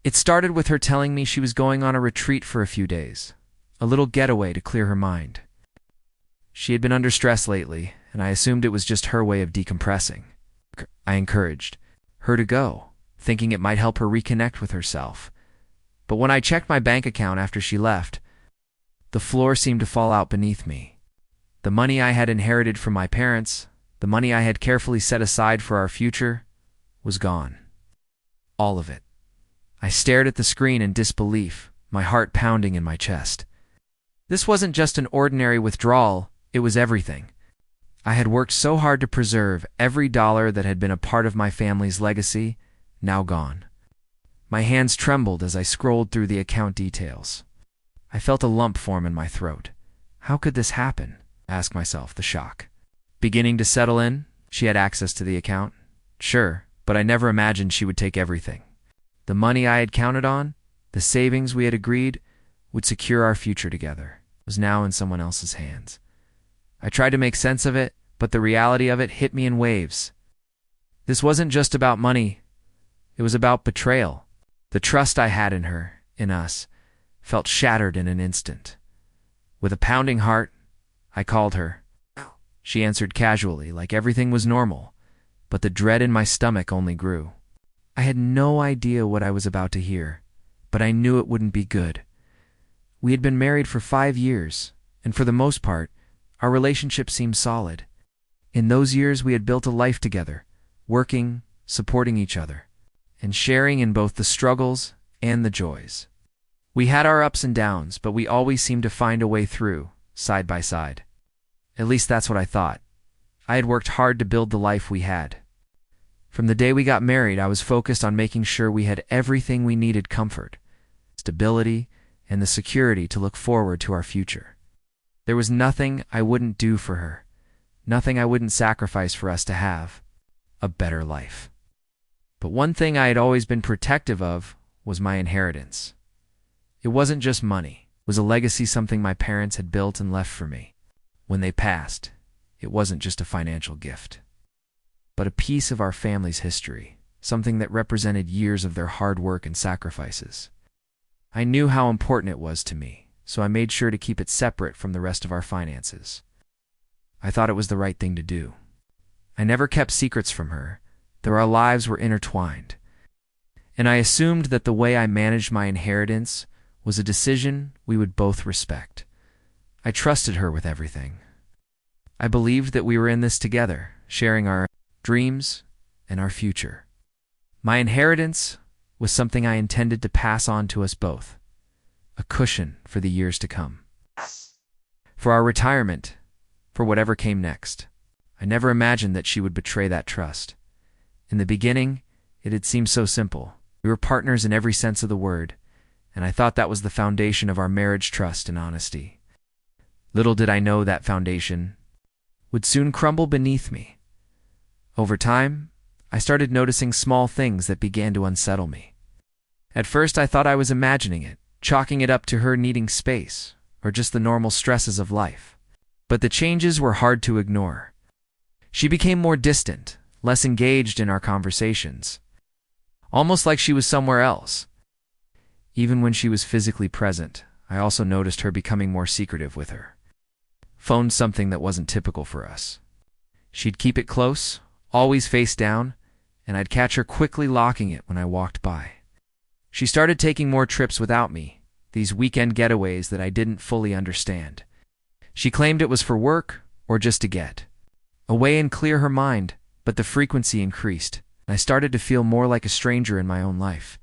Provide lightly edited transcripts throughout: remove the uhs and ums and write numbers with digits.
It started with her telling me she was going on a retreat for a few days, a little getaway to clear her mind. She had been under stress lately, and I assumed it was just her way of decompressing. I encouraged her to go, thinking it might help her reconnect with herself. But when I checked my bank account after she left, the floor seemed to fall out beneath me. The money I had inherited from my parents, the money I had carefully set aside for our future, was gone. All of it. I stared at the screen in disbelief, my heart pounding in my chest. This wasn't just an ordinary withdrawal, it was everything. I had worked so hard to preserve every dollar that had been a part of my family's legacy, now gone. My hands trembled as I scrolled through the account details. I felt a lump form in my throat. How could this happen? I asked myself, the shock beginning to settle in. She had access to the account. Sure, but I never imagined she would take everything. The money I had counted on, the savings we had agreed would secure our future together, was now in someone else's hands. I tried to make sense of it, but the reality of it hit me in waves. This wasn't just about money. It was about betrayal. The trust I had in her, in us, felt shattered in an instant. With a pounding heart, I called her. She answered casually, like everything was normal, but the dread in my stomach only grew. I had no idea what I was about to hear, but I knew it wouldn't be good. We had been married for 5 years, and for the most part, our relationship seemed solid. In those years, we had built a life together, working, supporting each other, and sharing in both the struggles and the joys. We had our ups and downs, but we always seemed to find a way through, side by side. At least that's what I thought. I had worked hard to build the life we had. From the day we got married, I was focused on making sure we had everything we needed: comfort, stability, and the security to look forward to our future. There was nothing I wouldn't do for her, nothing I wouldn't sacrifice for us to have a better life. But one thing I had always been protective of was my inheritance. It wasn't just money. It was a legacy, something my parents had built and left for me. When they passed, it wasn't just a financial gift, but a piece of our family's history, something that represented years of their hard work and sacrifices. I knew how important it was to me, so I made sure to keep it separate from the rest of our finances. I thought it was the right thing to do. I never kept secrets from her, though our lives were intertwined. And I assumed that the way I managed my inheritance was a decision we would both respect. I trusted her with everything. I believed that we were in this together, sharing our dreams and our future. My inheritance was something I intended to pass on to us both, a cushion for the years to come. For our retirement, for whatever came next. I never imagined that she would betray that trust. In the beginning, it had seemed so simple. We were partners in every sense of the word, and I thought that was the foundation of our marriage: trust and honesty. Little did I know that foundation would soon crumble beneath me. Over time, I started noticing small things that began to unsettle me. At first, I thought I was imagining it, chalking it up to her needing space, or just the normal stresses of life. But the changes were hard to ignore. She became more distant, less engaged in our conversations, almost like she was somewhere else. Even when she was physically present, I also noticed her becoming more secretive with her phone, something that wasn't typical for us. She'd keep it close, always face down, and I'd catch her quickly locking it when I walked by. She started taking more trips without me, these weekend getaways that I didn't fully understand. She claimed it was for work or just to get away and clear her mind, but the frequency increased, and I started to feel more like a stranger in my own life.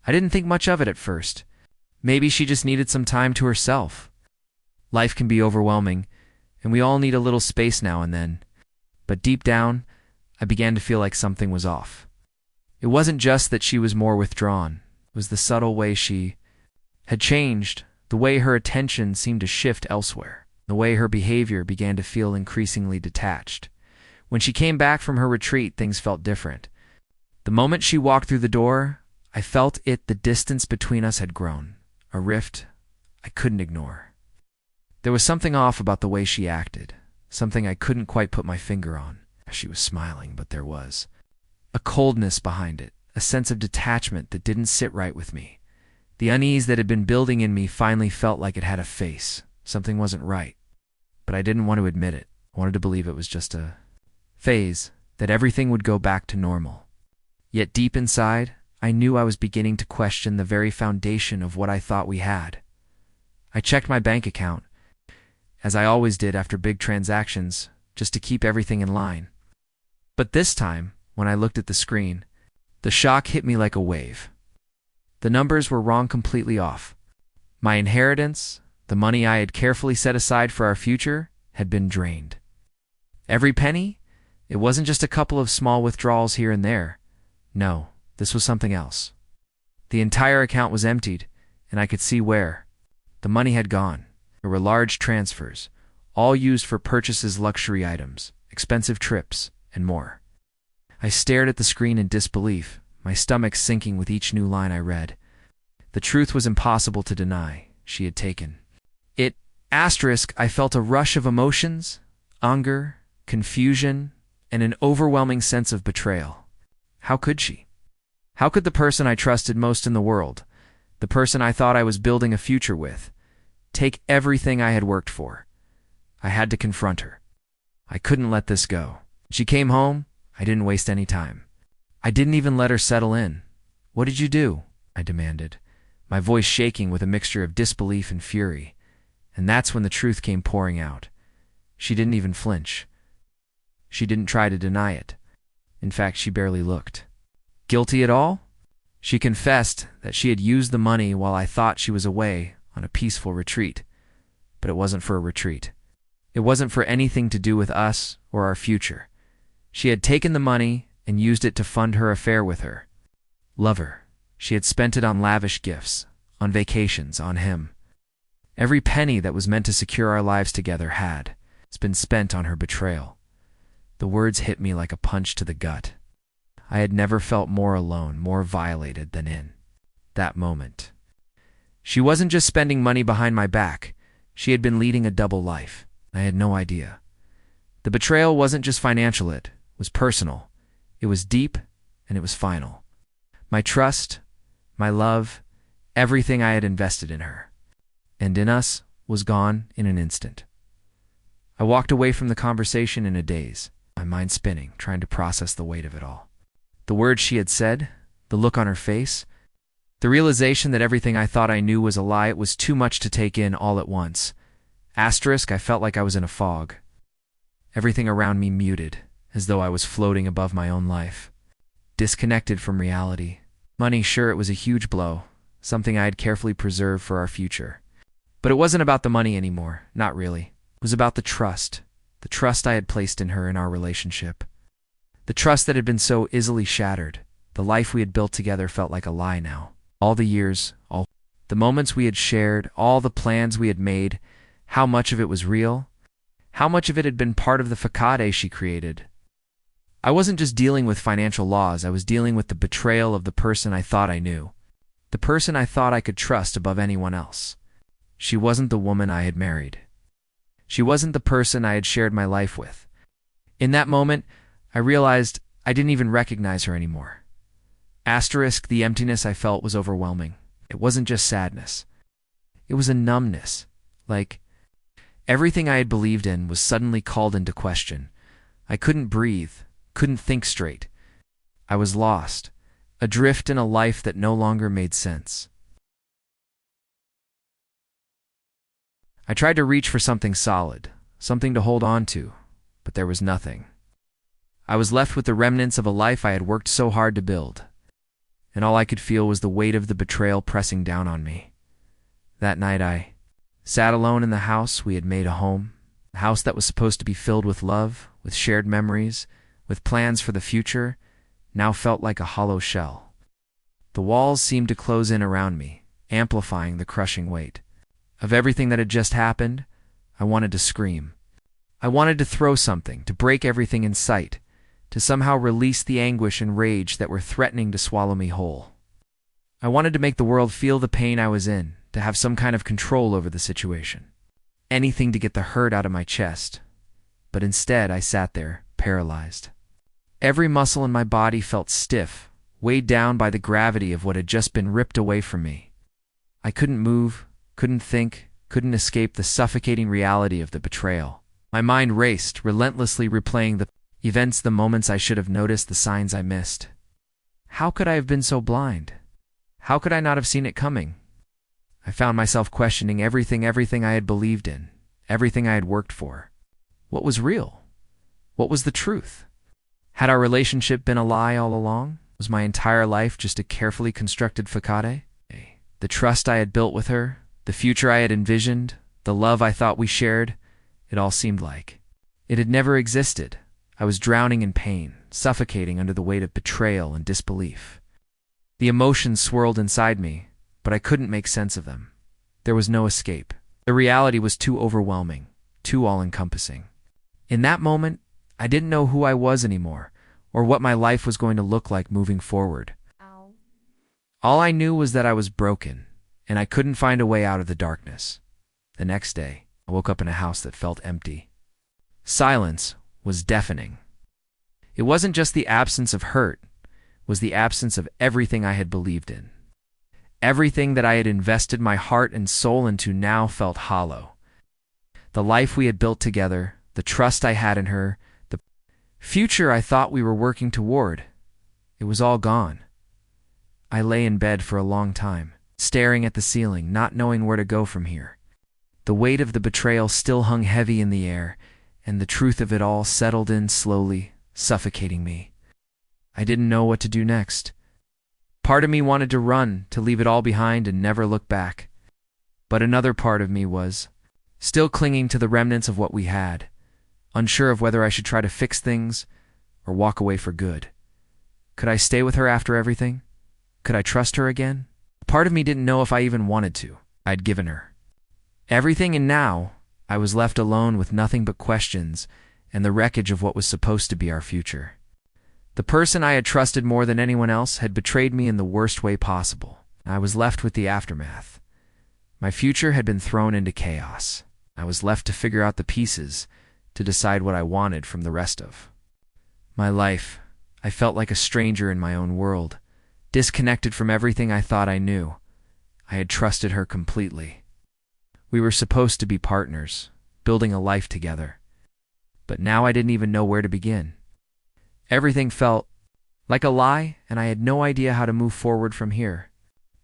I didn't think much of it at first. Maybe she just needed some time to herself. Life can be overwhelming, and we all need a little space now and then. But deep down, I began to feel like something was off. It wasn't just that she was more withdrawn. It was the subtle way she had changed, the way her attention seemed to shift elsewhere, the way her behavior began to feel increasingly detached. When she came back from her retreat, things felt different. The moment she walked through the door, I felt it. The distance between us had grown, a rift I couldn't ignore. There was something off about the way she acted, something I couldn't quite put my finger on. She was smiling, but there was a coldness behind it, a sense of detachment that didn't sit right with me. The unease that had been building in me finally felt like it had a face. Something wasn't right. But I didn't want to admit it. I wanted to believe it was just a phase, that everything would go back to normal. Yet deep inside, I knew I was beginning to question the very foundation of what I thought we had. I checked my bank account, as I always did after big transactions, just to keep everything in line. But this time, when I looked at the screen, the shock hit me like a wave. The numbers were wrong, completely off. My inheritance, the money I had carefully set aside for our future, had been drained. Every penny? It wasn't just a couple of small withdrawals here and there. No, this was something else. The entire account was emptied, and I could see where. The money had gone. There were large transfers, all used for purchases, luxury items, expensive trips, and more. I stared at the screen in disbelief, my stomach sinking with each new line I read. The truth was impossible to deny. She had taken it. I felt a rush of emotions, anger, confusion, and an overwhelming sense of betrayal. How could she? How could the person I trusted most in the world, the person I thought I was building a future with, take everything I had worked for? I had to confront her. I couldn't let this go. She came home. I didn't waste any time. I didn't even let her settle in. "What did you do?" I demanded, my voice shaking with a mixture of disbelief and fury. And that's when the truth came pouring out. She didn't even flinch. She didn't try to deny it. In fact, she barely looked. Guilty at all? She confessed that she had used the money while I thought she was away on a peaceful retreat. But it wasn't for a retreat. It wasn't for anything to do with us or our future. She had taken the money and used it to fund her affair with her lover. She had spent it on lavish gifts, on vacations, on him. Every penny that was meant to secure our lives together had been spent on her betrayal. The words hit me like a punch to the gut. I had never felt more alone, more violated than in that moment. She wasn't just spending money behind my back. She had been leading a double life. I had no idea. The betrayal wasn't just financial, it was personal. It was deep, and it was final. My trust, my love, everything I had invested in her, and in us, was gone in an instant. I walked away from the conversation in a daze, my mind spinning, trying to process the weight of it all. The words she had said, the look on her face, the realization that everything I thought I knew was a lie. It was too much to take in all at once. I felt like I was in a fog. Everything around me muted, as though I was floating above my own life, disconnected from reality. Money, sure, it was a huge blow, something I had carefully preserved for our future. But it wasn't about the money anymore, not really. It was about the trust I had placed in her in our relationship. The trust that had been so easily shattered. The life we had built together felt like a lie now. All the years, all the moments we had shared, all the plans we had made, how much of it was real? How much of it had been part of the facade she created? I wasn't just dealing with financial laws, I was dealing with the betrayal of the person I thought I knew. The person I thought I could trust above anyone else. She wasn't the woman I had married. She wasn't the person I had shared my life with. In that moment, I realized I didn't even recognize her anymore. The emptiness I felt was overwhelming. It wasn't just sadness. It was a numbness, like everything I had believed in was suddenly called into question. I couldn't breathe, couldn't think straight. I was lost, adrift in a life that no longer made sense. I tried to reach for something solid, something to hold on to, but there was nothing. I was left with the remnants of a life I had worked so hard to build, and all I could feel was the weight of the betrayal pressing down on me. That night I sat alone in the house we had made a home, a house that was supposed to be filled with love, with shared memories, with plans for the future, now felt like a hollow shell. The walls seemed to close in around me, amplifying the crushing weight. Of everything that had just happened, I wanted to scream. I wanted to throw something, to break everything in sight, to somehow release the anguish and rage that were threatening to swallow me whole. I wanted to make the world feel the pain I was in, to have some kind of control over the situation. Anything to get the hurt out of my chest. But instead, I sat there, paralyzed. Every muscle in my body felt stiff, weighed down by the gravity of what had just been ripped away from me. I couldn't move, couldn't think, couldn't escape the suffocating reality of the betrayal. My mind raced, relentlessly replaying the events, the moments I should have noticed, the signs I missed. How could I have been so blind? How could I not have seen it coming? I found myself questioning everything I had believed in, everything I had worked for. What was real? What was the truth? Had our relationship been a lie all along? Was my entire life just a carefully constructed facade? The trust I had built with her, the future I had envisioned, the love I thought we shared, it all seemed like it had never existed. I was drowning in pain, suffocating under the weight of betrayal and disbelief. The emotions swirled inside me, but I couldn't make sense of them. There was no escape. The reality was too overwhelming, too all-encompassing. In that moment, I didn't know who I was anymore, or what my life was going to look like moving forward. All I knew was that I was broken, and I couldn't find a way out of the darkness. The next day, I woke up in a house that felt empty. Silence was deafening. It wasn't just the absence of hurt, it was the absence of everything I had believed in. Everything that I had invested my heart and soul into now felt hollow. The life we had built together, the trust I had in her, the future I thought we were working toward, it was all gone. I lay in bed for a long time, staring at the ceiling, not knowing where to go from here. The weight of the betrayal still hung heavy in the air, and the truth of it all settled in slowly, suffocating me. I didn't know what to do next. Part of me wanted to run, to leave it all behind and never look back. But another part of me was still clinging to the remnants of what we had, unsure of whether I should try to fix things or walk away for good. Could I stay with her after everything? Could I trust her again? Part of me didn't know if I even wanted to. I'd given her everything, and now I was left alone with nothing but questions and the wreckage of what was supposed to be our future. The person I had trusted more than anyone else had betrayed me in the worst way possible. I was left with the aftermath. My future had been thrown into chaos. I was left to figure out the pieces, to decide what I wanted from the rest of my life. I felt like a stranger in my own world, disconnected from everything I thought I knew. I had trusted her completely. We were supposed to be partners, building a life together. But now I didn't even know where to begin. Everything felt like a lie, and I had no idea how to move forward from here.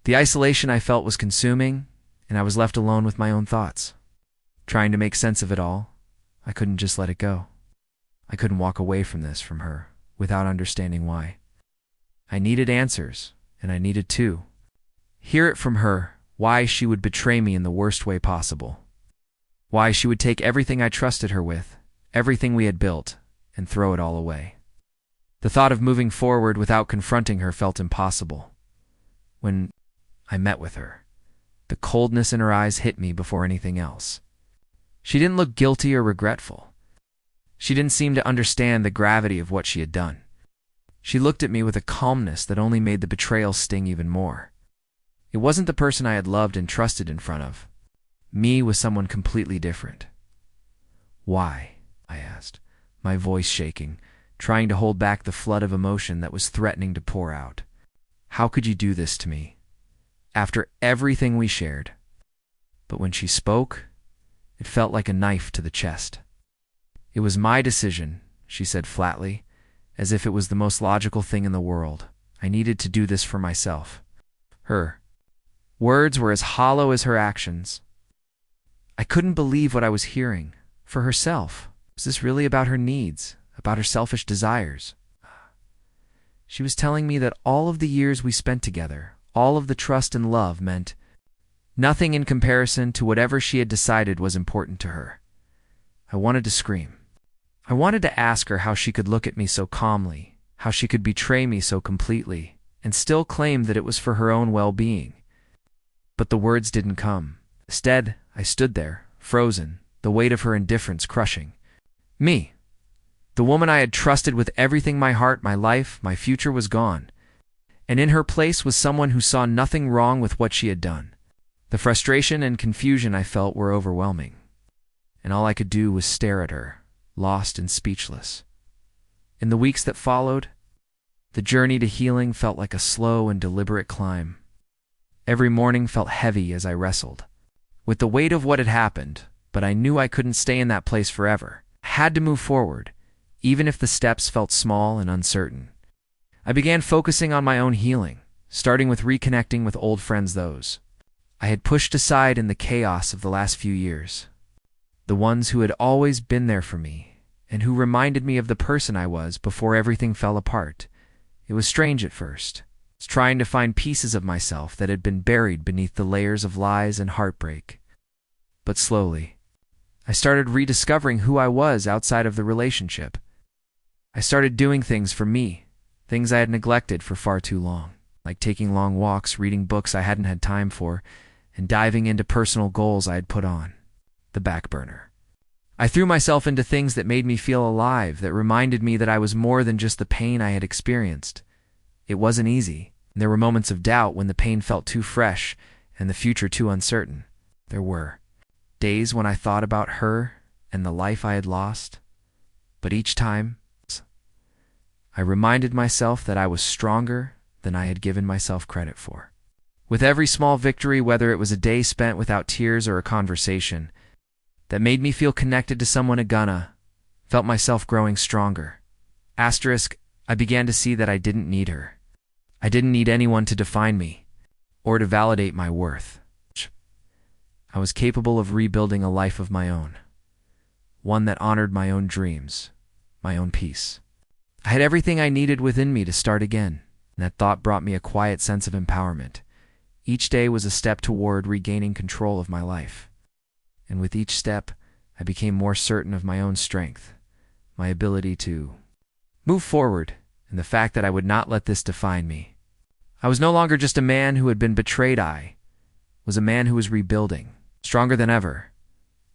The isolation I felt was consuming, and I was left alone with my own thoughts. Trying to make sense of it all, I couldn't just let it go. I couldn't walk away from this, from her, without understanding why. I needed answers, and I needed to hear it from her, why she would betray me in the worst way possible. Why she would take everything I trusted her with, everything we had built, and throw it all away. The thought of moving forward without confronting her felt impossible. When I met with her, the coldness in her eyes hit me before anything else. She didn't look guilty or regretful. She didn't seem to understand the gravity of what she had done. She looked at me with a calmness that only made the betrayal sting even more. It wasn't the person I had loved and trusted in front of. Me was someone completely different. "Why?" I asked, my voice shaking, trying to hold back the flood of emotion that was threatening to pour out. "How could you do this to me? After everything we shared?" But when she spoke, it felt like a knife to the chest. "It was my decision," she said flatly, as if it was the most logical thing in the world. "I needed to do this for myself." Her words were as hollow as her actions. I couldn't believe what I was hearing. For herself. Was this really about her needs, about her selfish desires? She was telling me that all of the years we spent together, all of the trust and love meant nothing in comparison to whatever she had decided was important to her. I wanted to scream. I wanted to ask her how she could look at me so calmly, how she could betray me so completely, and still claim that it was for her own well-being. But the words didn't come. Instead, I stood there, frozen, the weight of her indifference crushing me. The woman I had trusted with everything, my heart, my life, my future, was gone. And in her place was someone who saw nothing wrong with what she had done. The frustration and confusion I felt were overwhelming. And all I could do was stare at her, lost and speechless. In the weeks that followed, The journey to healing felt like a slow and deliberate climb. Every morning felt heavy as I wrestled with the weight of what had happened, but I knew I couldn't stay in that place forever. I had to move forward, even if the steps felt small and uncertain. I began focusing on my own healing, starting with reconnecting with old friends, those I had pushed aside in the chaos of the last few years. The ones who had always been there for me, and who reminded me of the person I was before everything fell apart. It was strange at first. I was trying to find pieces of myself that had been buried beneath the layers of lies and heartbreak. But slowly, I started rediscovering who I was outside of the relationship. I started doing things for me, things I had neglected for far too long, like taking long walks, reading books I hadn't had time for, and diving into personal goals I had put on the back burner. I threw myself into things that made me feel alive, that reminded me that I was more than just the pain I had experienced. It wasn't easy, and there were moments of doubt when the pain felt too fresh and the future too uncertain. There were days when I thought about her and the life I had lost, but each time I reminded myself that I was stronger than I had given myself credit for. With every small victory, whether it was a day spent without tears or a conversation that made me feel connected to someone, felt myself growing stronger. Asterisk, I began to see that I didn't need her. I didn't need anyone to define me or to validate my worth. I was capable of rebuilding a life of my own, one that honored my own dreams, my own peace. I had everything I needed within me to start again, and that thought brought me a quiet sense of empowerment. Each day was a step toward regaining control of my life. And with each step, I became more certain of my own strength, my ability to move forward, and the fact that I would not let this define me. I was no longer just a man who had been betrayed. I was a man who was rebuilding, stronger than ever.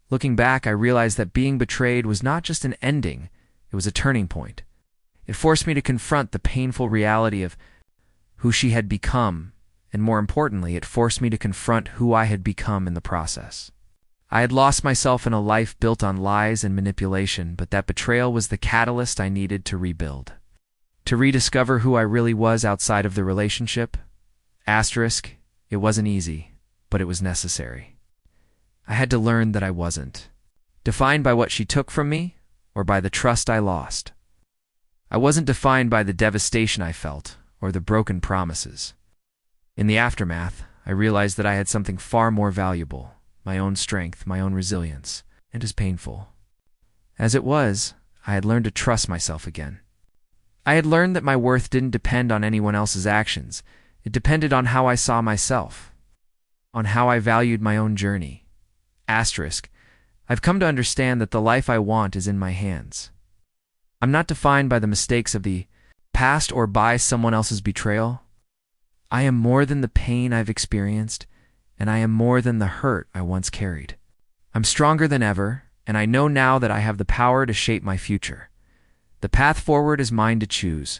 Looking back, I realized that being betrayed was not just an ending, it was a turning point. It forced me to confront the painful reality of who she had become, and more importantly, it forced me to confront who I had become in the process. I had lost myself in a life built on lies and manipulation, but that betrayal was the catalyst I needed to rebuild. To rediscover who I really was outside of the relationship. Asterisk, it wasn't easy, but it was necessary. I had to learn that I wasn't defined by what she took from me or by the trust I lost. I wasn't defined by the devastation I felt or the broken promises. In the aftermath, I realized that I had something far more valuable, my own strength, my own resilience, and as painful as it was, I had learned to trust myself again. I had learned that my worth didn't depend on anyone else's actions. It depended on how I saw myself, on how I valued my own journey. Asterisk, I've come to understand that the life I want is in my hands. I'm not defined by the mistakes of the past or by someone else's betrayal. I am more than the pain I've experienced, and I am more than the hurt I once carried. I'm stronger than ever, and I know now that I have the power to shape my future. The path forward is mine to choose,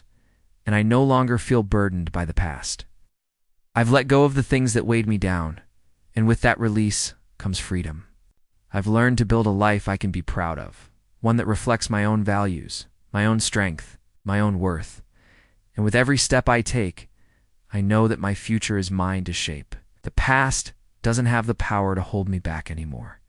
and I no longer feel burdened by the past. I've let go of the things that weighed me down, and with that release comes freedom. I've learned to build a life I can be proud of, one that reflects my own values, my own strength, my own worth. And with every step I take, I know that my future is mine to shape. The past doesn't have the power to hold me back anymore.